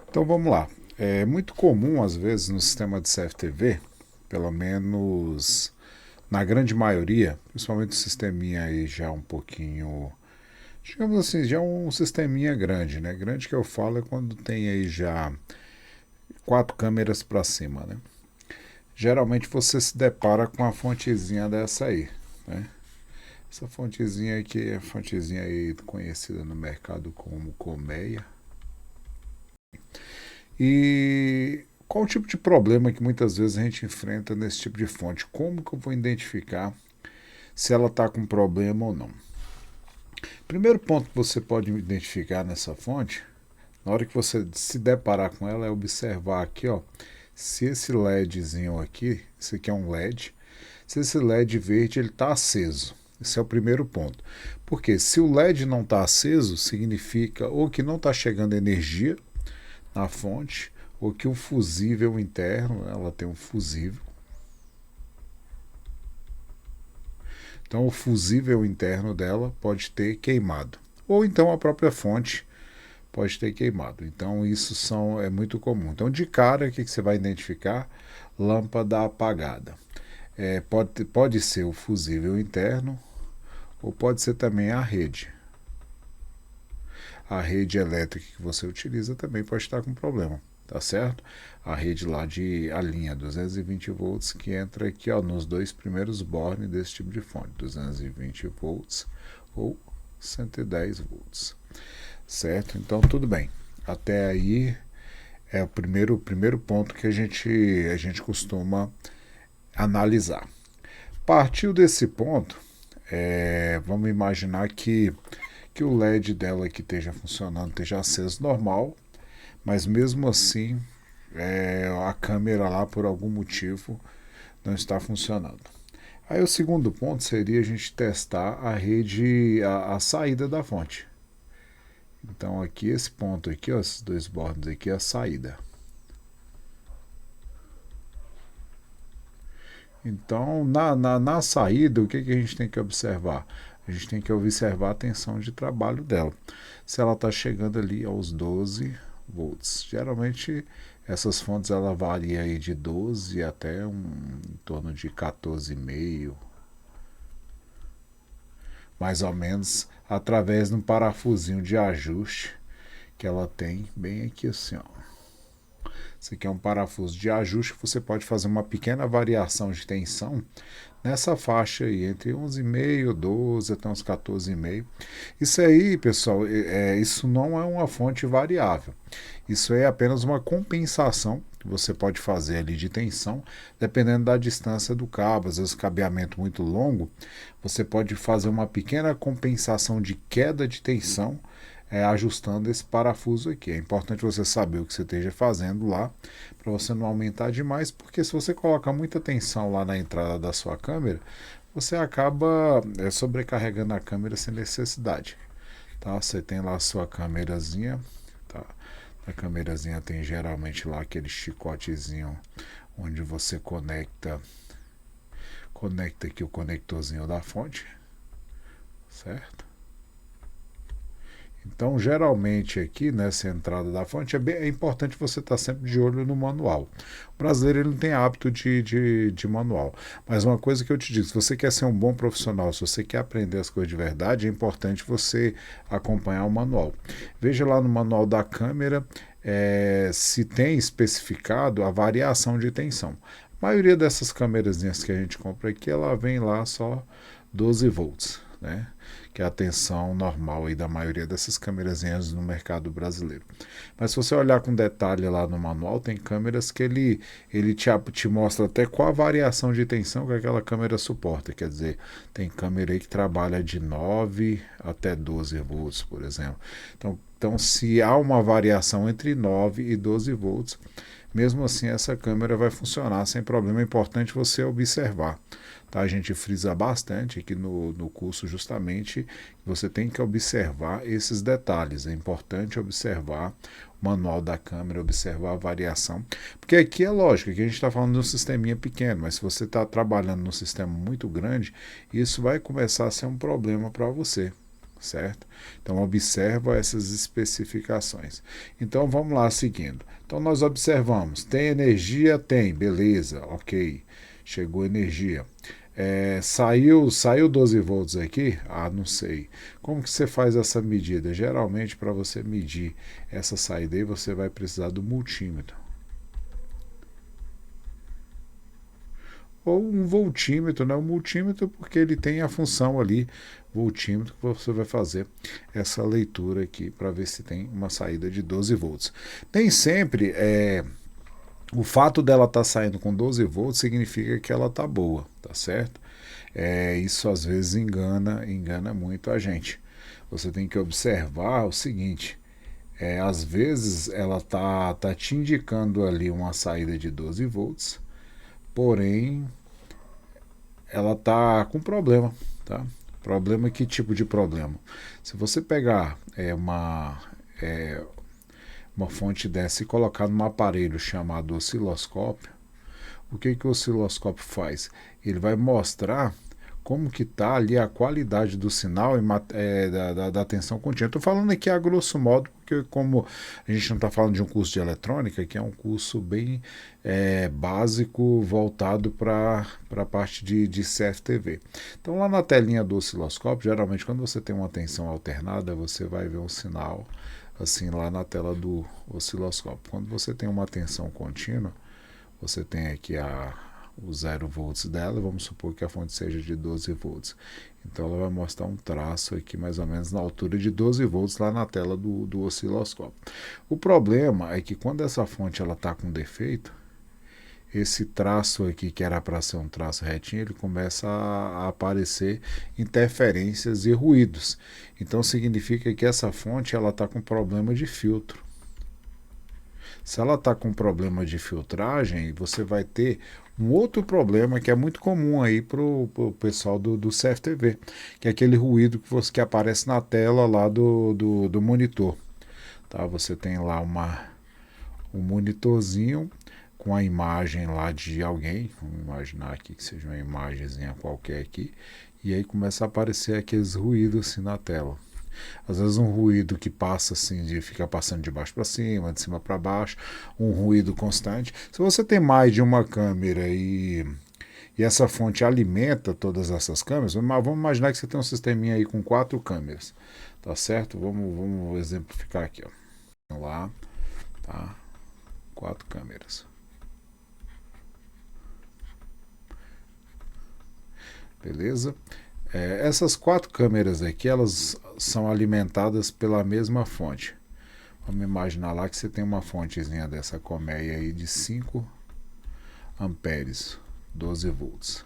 Então vamos lá. É muito comum, às vezes, no sistema de CFTV, pelo menos na grande maioria, principalmente o sisteminha aí já um pouquinho, digamos assim, já um sisteminha grande, né? Grande que eu falo é quando tem aí já quatro câmeras para cima, né? Geralmente você se depara com a fontezinha dessa aí, né? Essa fontezinha aqui é a fontezinha aí conhecida no mercado como colmeia. E qual o tipo de problema que muitas vezes a gente enfrenta nesse tipo de fonte? Como que eu vou identificar se ela está com problema ou não? Primeiro ponto que você pode identificar nessa fonte, na hora que você se deparar com ela, é observar aqui, ó, se esse LEDzinho aqui, esse aqui é um LED, se esse LED verde ele está aceso. Esse é o primeiro ponto. Porque se o LED não está aceso, significa ou que não está chegando energia na fonte, ou que o fusível interno, ela tem um fusível. Então o fusível interno dela pode ter queimado. Ou então a própria fonte pode ter queimado. Então isso é muito comum. Então de cara, o que você vai identificar? Lâmpada apagada. Pode ser o fusível interno, ou pode ser também a rede. A rede elétrica que você utiliza também pode estar com problema, tá certo? A rede lá a linha 220 volts que entra aqui, ó, nos dois primeiros bornes desse tipo de fonte, 220 volts ou 110 volts, certo? Então tudo bem. Até aí é o primeiro ponto que a gente costuma analisar. Partiu desse ponto, vamos imaginar que o LED dela aqui esteja funcionando, esteja aceso normal, mas mesmo assim a câmera lá por algum motivo não está funcionando. Aí o segundo ponto seria a gente testar a rede, a saída da fonte. Então aqui esse ponto aqui, ó, esses dois bordos aqui é a saída. Então na saída o que a gente tem que observar? A gente tem que observar a tensão de trabalho dela. Se ela está chegando ali aos 12 volts. Geralmente essas fontes ela varia aí de 12 até em torno de 14,5, mais ou menos, através de um parafusinho de ajuste que ela tem bem aqui assim, ó. Esse aqui é um parafuso de ajuste que você pode fazer uma pequena variação de tensão nessa faixa aí, entre 11,5, 12 até uns 14,5. Isso aí, pessoal, isso não é uma fonte variável. Isso é apenas uma compensação que você pode fazer ali de tensão, dependendo da distância do cabo. Às vezes, cabeamento muito longo, você pode fazer uma pequena compensação de queda de tensão ajustando esse parafuso aqui. É importante você saber o que você esteja fazendo lá para você não aumentar demais, porque se você coloca muita tensão lá na entrada da sua câmera, você acaba sobrecarregando a câmera sem necessidade. Tá? Você tem lá a sua câmerazinha, tá? A câmerazinha tem geralmente lá aquele chicotezinho onde você conecta aqui o conectorzinho da fonte, certo? Então, geralmente aqui nessa entrada da fonte é importante você estar sempre de olho no manual. O brasileiro ele não tem hábito de manual. Mas uma coisa que eu te digo, se você quer ser um bom profissional, se você quer aprender as coisas de verdade, é importante você acompanhar o manual. Veja lá no manual da câmera se tem especificado a variação de tensão. A maioria dessas câmerazinhas que a gente compra aqui, ela vem lá só 12 volts, né? Que é a tensão normal aí da maioria dessas câmerazinhas no mercado brasileiro. Mas se você olhar com detalhe lá no manual, tem câmeras que ele te mostra até qual a variação de tensão que aquela câmera suporta. Quer dizer, tem câmera aí que trabalha de 9 até 12 volts, por exemplo. Então, se há uma variação entre 9 e 12 volts, mesmo assim essa câmera vai funcionar sem problema. É importante você observar. Tá? A gente frisa bastante aqui no curso justamente que você tem que observar esses detalhes. É importante observar o manual da câmera, observar a variação. Porque aqui é lógico que a gente está falando de um sisteminha pequeno, mas se você está trabalhando num sistema muito grande, isso vai começar a ser um problema para você. certo? Então observa essas especificações. Então vamos lá seguindo. Então nós observamos, tem energia? Tem, beleza, ok, chegou energia. Saiu 12 volts aqui? Ah, não sei. Como que você faz essa medida? Geralmente para você medir essa saída aí, você vai precisar do multímetro. Ou um voltímetro, né? O multímetro porque ele tem a função ali, voltímetro, que você vai fazer essa leitura aqui para ver se tem uma saída de 12 volts. Nem sempre o fato dela estar saindo com 12 volts significa que ela está boa, tá certo? Isso às vezes engana muito a gente. Você tem que observar o seguinte, às vezes ela tá te indicando ali uma saída de 12 volts, porém ela tá com problema, tá? Problema, que tipo de problema? Se você pegar uma fonte dessa e colocar num aparelho chamado osciloscópio, o que o osciloscópio faz? Ele vai mostrar como que está ali a qualidade do sinal da tensão contínua. Estou falando aqui a grosso modo, porque como a gente não está falando de um curso de eletrônica, que é um curso bem básico, voltado para a parte de CFTV. Então lá na telinha do osciloscópio, geralmente quando você tem uma tensão alternada, você vai ver um sinal assim lá na tela do osciloscópio. Quando você tem uma tensão contínua, você tem aqui o 0 volts dela, vamos supor que a fonte seja de 12 volts. Então ela vai mostrar um traço aqui mais ou menos na altura de 12 volts lá na tela do osciloscópio. O problema é que quando essa fonte está com defeito, esse traço aqui, que era para ser um traço retinho, ele começa a aparecer interferências e ruídos. Então significa que essa fonte está com problema de filtro. Se ela está com problema de filtragem, você vai ter um outro problema que é muito comum aí para o pessoal do CFTV, que é aquele ruído que aparece na tela lá do monitor. Tá? Você tem lá um monitorzinho com a imagem lá de alguém, vamos imaginar aqui que seja uma imagenzinha qualquer aqui, e aí começa a aparecer aqueles ruídos assim na tela. Às vezes um ruído que passa assim, de ficar passando de baixo para cima, de cima para baixo, um ruído constante. Se você tem mais de uma câmera e essa fonte alimenta todas essas câmeras, vamos imaginar que você tem um sisteminha aí com 4 câmeras, tá certo? Vamos exemplificar aqui, ó. Vamos lá, tá? 4 câmeras. Beleza? Essas 4 câmeras aqui, elas são alimentadas pela mesma fonte. Vamos imaginar lá que você tem uma fontezinha dessa colmeia aí de 5 amperes, 12 volts,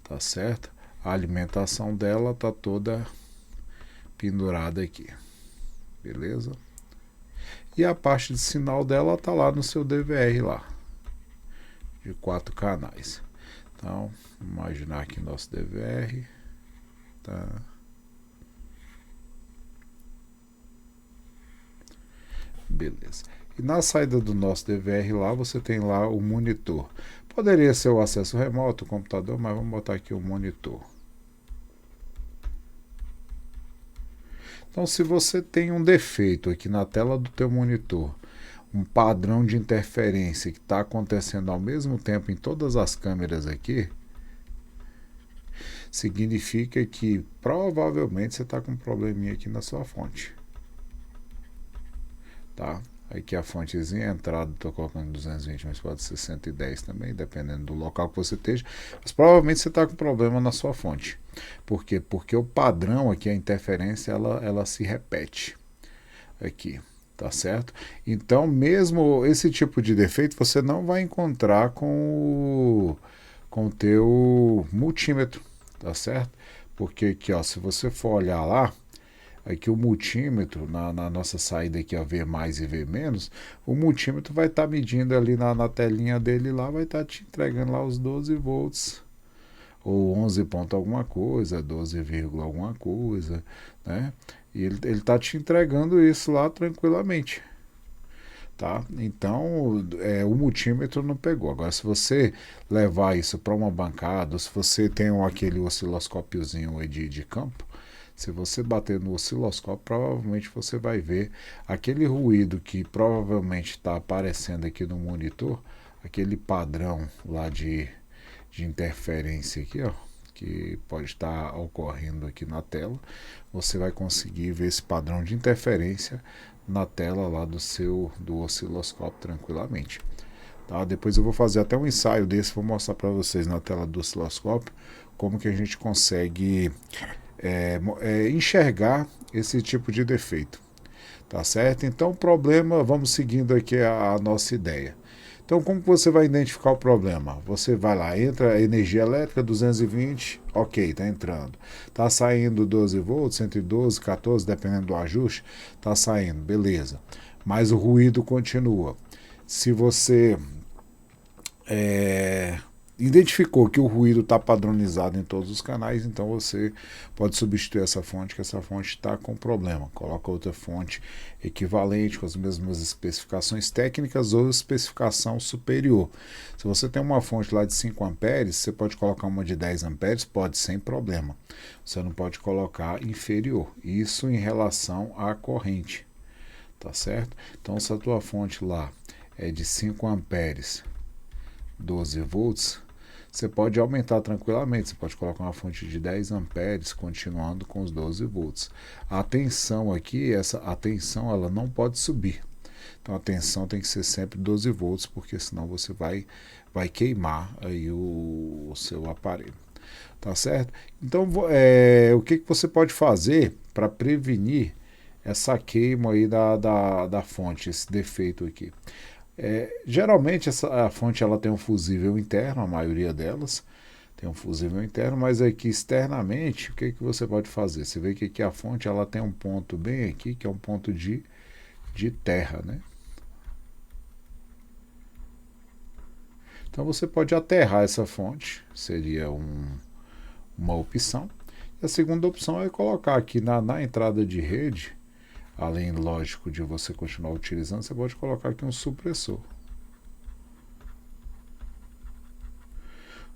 tá certo? A alimentação dela tá toda pendurada aqui, beleza? E a parte de sinal dela tá lá no seu DVR lá, de 4 canais. Então, vamos imaginar aqui nosso DVR. Tá. Beleza. E na saída do nosso DVR lá, você tem lá o monitor. Poderia ser o acesso remoto, o computador, mas vamos botar aqui o monitor. Então, se você tem um defeito aqui na tela do teu monitor, um padrão de interferência que está acontecendo ao mesmo tempo em todas as câmeras aqui, significa que provavelmente você está com um probleminha aqui na sua fonte. Tá? Aqui a fontezinha, a entrada, estou colocando 220, mas pode ser 110 também, dependendo do local que você esteja. Mas provavelmente você está com problema na sua fonte. Por quê? Porque o padrão aqui, a interferência, ela se repete aqui. Tá certo? Então, mesmo esse tipo de defeito, você não vai encontrar com o teu multímetro. Tá certo? Porque aqui, ó, se você for olhar lá, aqui o multímetro, na nossa saída aqui, ó, V mais e V menos, o multímetro vai estar medindo ali na telinha dele lá, vai estar te entregando lá os 12 volts, ou 11 ponto alguma coisa, 12, alguma coisa, né? E ele está te entregando isso lá tranquilamente. Tá? Então o multímetro não pegou. Agora, se você levar isso para uma bancada, se você tem aquele osciloscópiozinho de campo, Se você bater no osciloscópio, provavelmente você vai ver aquele ruído que provavelmente está aparecendo aqui no monitor, aquele padrão lá de interferência aqui, ó, que pode estar ocorrendo aqui na tela. Você vai conseguir ver esse padrão de interferência na tela lá do osciloscópio tranquilamente. Tá? Depois eu vou fazer até um ensaio desse, vou mostrar para vocês na tela do osciloscópio como que a gente consegue enxergar esse tipo de defeito. Tá certo? Então o problema, vamos seguindo aqui a nossa ideia. Então como que você vai identificar o problema? Você vai lá, entra a energia elétrica 220, ok, está entrando. Está saindo 12 volts, 112, 14, dependendo do ajuste, está saindo, beleza. Mas o ruído continua. Se você identificou que o ruído está padronizado em todos os canais, então você pode substituir essa fonte, que essa fonte está com problema. Coloca outra fonte equivalente, com as mesmas especificações técnicas ou especificação superior. Se você tem uma fonte lá de 5 amperes, você pode colocar uma de 10 amperes, pode sem problema. Você não pode colocar inferior. Isso em relação à corrente, tá certo? Então se a tua fonte lá é de 5 amperes, 12 volts, você pode aumentar tranquilamente, você pode colocar uma fonte de 10 amperes, continuando com os 12 volts. A tensão aqui, a tensão ela não pode subir. Então a tensão tem que ser sempre 12 volts, porque senão você vai queimar aí o seu aparelho. Tá certo? Então o que você pode fazer para prevenir essa queima aí da fonte, esse defeito aqui? Geralmente a fonte ela tem um fusível interno, a maioria delas tem um fusível interno, mas aqui externamente, o que você pode fazer? Você vê que aqui a fonte ela tem um ponto bem aqui, que é um ponto de terra, né? Então você pode aterrar essa fonte, seria uma opção. E a segunda opção é colocar aqui na entrada de rede, além, lógico, de você continuar utilizando, você pode colocar aqui um supressor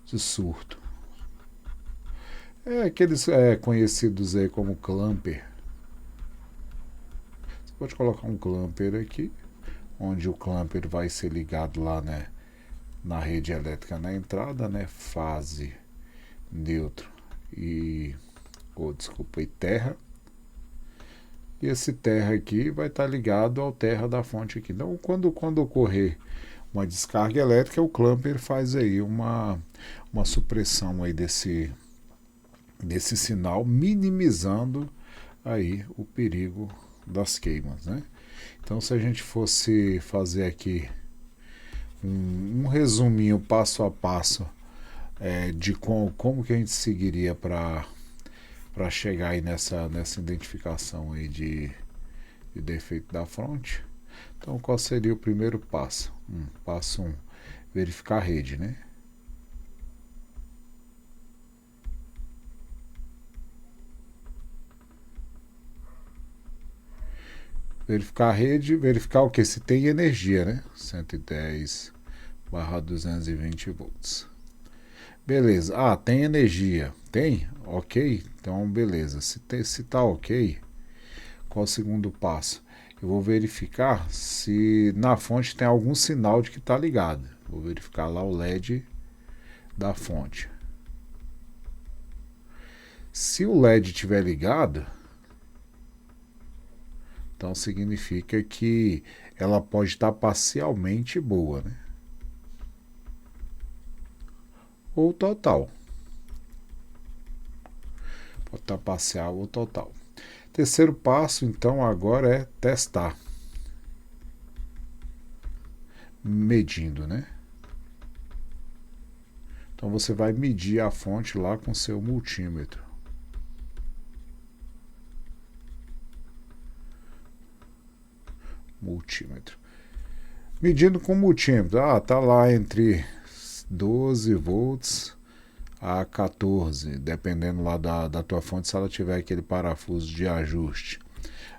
de surto. Aqueles conhecidos aí como clamper. Você pode colocar um clamper aqui, onde o clamper vai ser ligado lá, né, na rede elétrica na entrada, né, fase, neutro e terra. E esse terra aqui vai estar ligado ao terra da fonte aqui. Então, quando ocorrer uma descarga elétrica, o clamper faz aí uma supressão aí desse sinal, minimizando aí o perigo das queimas, né? Então, se a gente fosse fazer aqui um resuminho passo a passo de como que a gente seguiria para chegar aí nessa identificação aí de defeito da fonte. Então, qual seria o primeiro passo? Passo 1, verificar a rede, né? Verificar a rede, verificar o que? Se tem energia, né? 110/220 volts. Beleza. Tem energia. Tem? Ok. Então, beleza. Se tá ok, qual o segundo passo? Eu vou verificar se na fonte tem algum sinal de que está ligado. Vou verificar lá o LED da fonte. Se o LED estiver ligado, então significa que ela pode estar parcialmente boa, né? Ou total. Pode estar parcial ou total. Terceiro passo, então, agora é testar. Medindo, né? Então você vai medir a fonte lá com seu multímetro. Medindo com multímetro. Tá lá entre 12 volts a 14, dependendo lá da tua fonte, se ela tiver aquele parafuso de ajuste.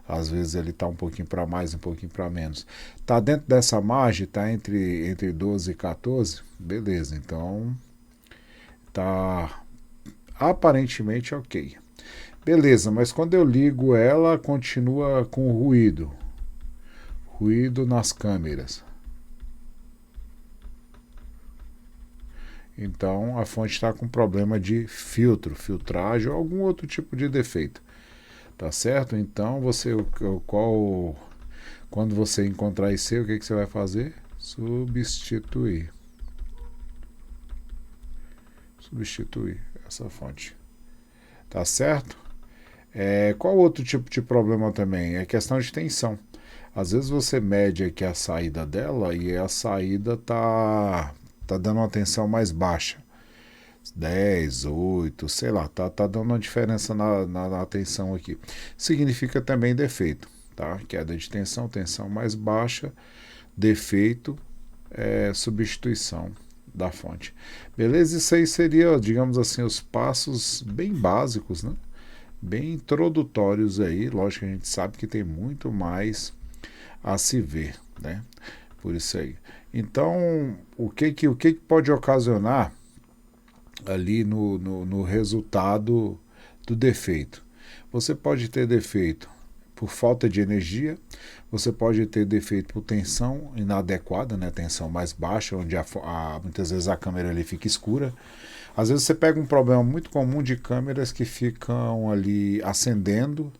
Às vezes ele está um pouquinho para mais, um pouquinho para menos. Está dentro dessa margem, está entre 12 e 14, beleza, então tá aparentemente ok. Beleza, mas quando eu ligo ela, continua com ruído. Ruído nas câmeras. Então a fonte está com problema de filtro, filtragem ou algum outro tipo de defeito. Tá certo? Então quando você encontrar isso aí, o que você vai fazer? Substituir. Substituir essa fonte. Tá certo? Qual outro tipo de problema também? É questão de tensão. Às vezes você mede aqui a saída dela e a saída tá dando uma tensão mais baixa. 10, 8, sei lá, tá dando uma diferença na tensão aqui. Significa também defeito, tá? Queda de tensão, tensão mais baixa, defeito, substituição da fonte. Beleza? Isso aí seria, digamos assim, os passos bem básicos, né? Bem introdutórios aí. Lógico que a gente sabe que tem muito mais a se ver, né? Por isso aí. Então, o que pode ocasionar ali no resultado do defeito? Você pode ter defeito por falta de energia, você pode ter defeito por tensão inadequada, né? Tensão mais baixa, onde muitas vezes a câmera ali fica escura. Às vezes você pega um problema muito comum de câmeras que ficam ali acendendo,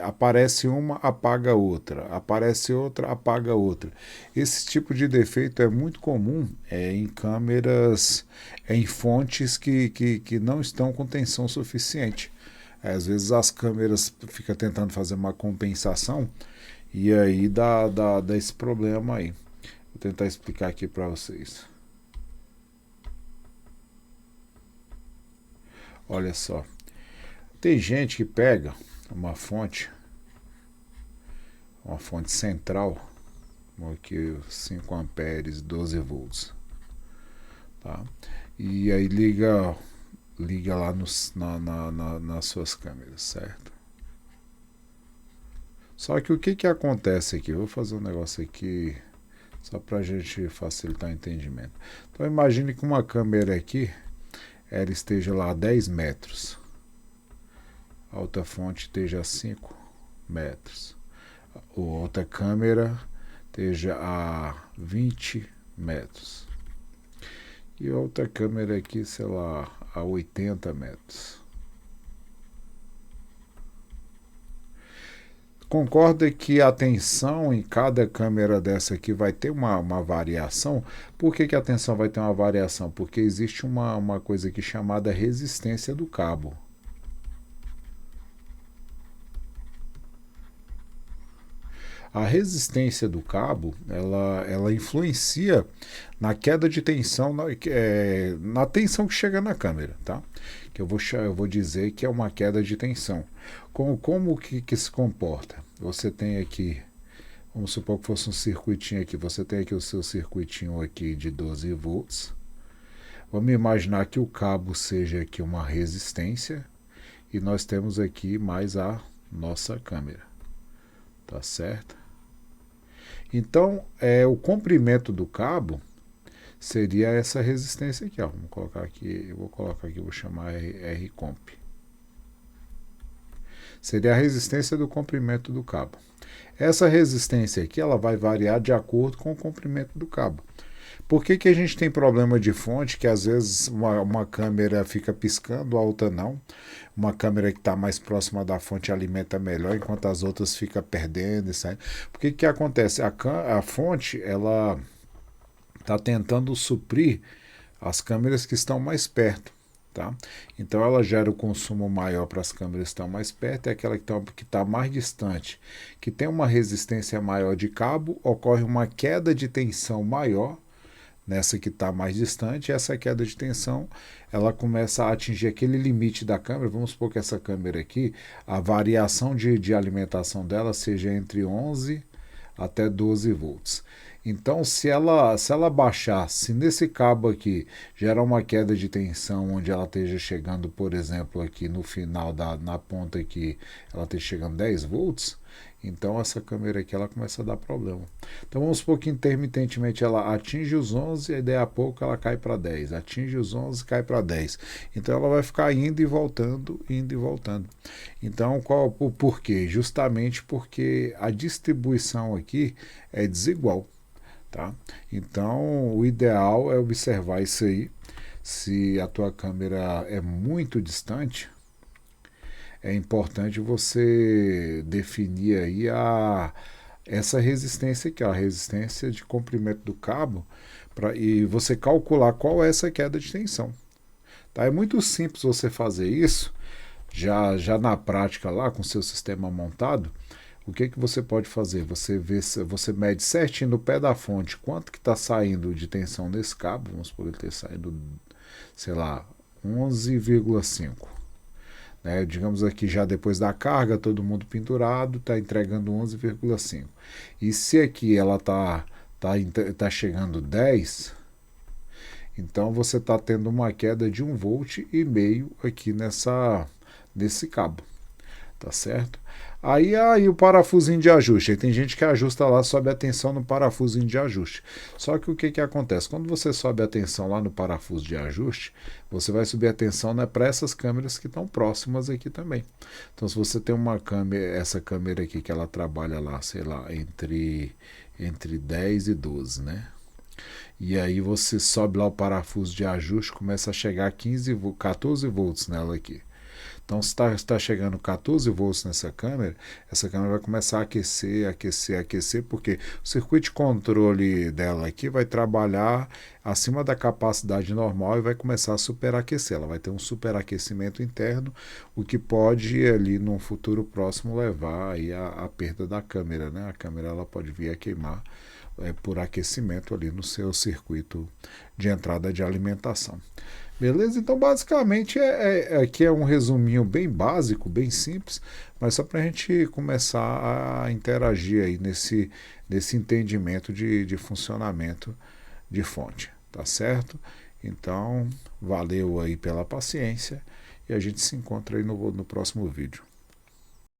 aparece uma, apaga outra, aparece outra, apaga outra. Esse tipo de defeito é muito comum em câmeras, em fontes que não estão com tensão suficiente. Às vezes as câmeras ficam tentando fazer uma compensação e aí dá esse problema aí. Vou tentar explicar aqui para vocês. Olha só, tem gente que pega uma fonte central, aqui 5 amperes, 12 volts, tá? E aí liga lá nas suas câmeras, certo? Só que o que acontece aqui? Eu vou fazer um negócio aqui só para a gente facilitar o entendimento. Então imagine que uma câmera aqui ela esteja lá a 10 metros, a outra fonte esteja a 5 metros, a outra câmera esteja a 20 metros e outra câmera aqui, sei lá, a 80 metros. Concorda que a tensão em cada câmera dessa aqui vai ter uma variação? Por que a tensão vai ter uma variação? Porque existe uma coisa aqui chamada resistência do cabo. A resistência do cabo, ela influencia na queda de tensão, na tensão que chega na câmera, tá? Que eu vou dizer que é uma queda de tensão. Como que se comporta? Você tem aqui, vamos supor que fosse um circuitinho aqui, você tem aqui o seu circuitinho aqui de 12 volts. Vamos imaginar que o cabo seja aqui uma resistência e nós temos aqui mais a nossa câmera, tá certo? Então, o comprimento do cabo seria essa resistência aqui, ó. Vamos colocar aqui, vou chamar R-comp. Seria a resistência do comprimento do cabo. Essa resistência aqui, ela vai variar de acordo com o comprimento do cabo. Por que a gente tem problema de fonte, que às vezes uma câmera fica piscando, a outra não? Uma câmera que está mais próxima da fonte alimenta melhor, enquanto as outras ficam perdendo e saindo. Por que acontece? A fonte, ela está tentando suprir as câmeras que estão mais perto. Tá? Então ela gera o consumo maior para as câmeras que estão mais perto, é aquela que está mais distante, que tem uma resistência maior de cabo, ocorre uma queda de tensão maior nessa que está mais distante, e essa queda de tensão ela começa a atingir aquele limite da câmera. Vamos supor que essa câmera aqui, a variação de alimentação dela seja entre 11 até 12 volts. Então, se ela baixar, se nesse cabo aqui gerar uma queda de tensão onde ela esteja chegando, por exemplo, aqui no final na ponta aqui, ela esteja chegando 10 volts, Então essa câmera aqui ela começa a dar problema. Então vamos supor que intermitentemente ela atinge os 11 e daí a pouco ela cai para 10. Atinge os 11 cai para 10. Então ela vai ficar indo e voltando, indo e voltando. Então qual o porquê? Justamente porque a distribuição aqui é desigual. Tá? Então o ideal é observar isso aí. Se a tua câmera é muito distante, é importante você definir aí essa resistência aqui, a resistência de comprimento do cabo, e você calcular qual é essa queda de tensão. Tá? É muito simples você fazer isso, já na prática lá, com o seu sistema montado. O que você pode fazer? Você mede certinho no pé da fonte quanto que está saindo de tensão nesse cabo, vamos supor ele ter saído, sei lá, 11,5. Né? Digamos aqui já depois da carga, todo mundo pendurado, está entregando 11,5. E se aqui ela tá chegando 10, então você está tendo uma queda de 1,5 volt aqui nesse cabo. Tá certo? Aí o parafusinho de ajuste. Aí tem gente que ajusta lá, sobe a tensão no parafusinho de ajuste. Só que o que acontece? Quando você sobe a tensão lá no parafuso de ajuste, você vai subir a tensão, né, para essas câmeras que estão próximas aqui também. Então se você tem uma câmera, essa câmera aqui que ela trabalha lá, sei lá, entre 10 e 12, né? E aí você sobe lá o parafuso de ajuste, começa a chegar a 14 volts nela aqui. Então, se está chegando 14 volts nessa câmera, essa câmera vai começar a aquecer, aquecer, aquecer, porque o circuito de controle dela aqui vai trabalhar acima da capacidade normal e vai começar a superaquecer. Ela vai ter um superaquecimento interno, o que pode, ali no futuro próximo, levar aí a perda da câmera. Né? A câmera ela pode vir a queimar por aquecimento ali no seu circuito de entrada de alimentação. Beleza? Então, basicamente, aqui é um resuminho bem básico, bem simples, mas só para a gente começar a interagir aí nesse entendimento de funcionamento de fonte, tá certo? Então, valeu aí pela paciência e a gente se encontra aí no próximo vídeo.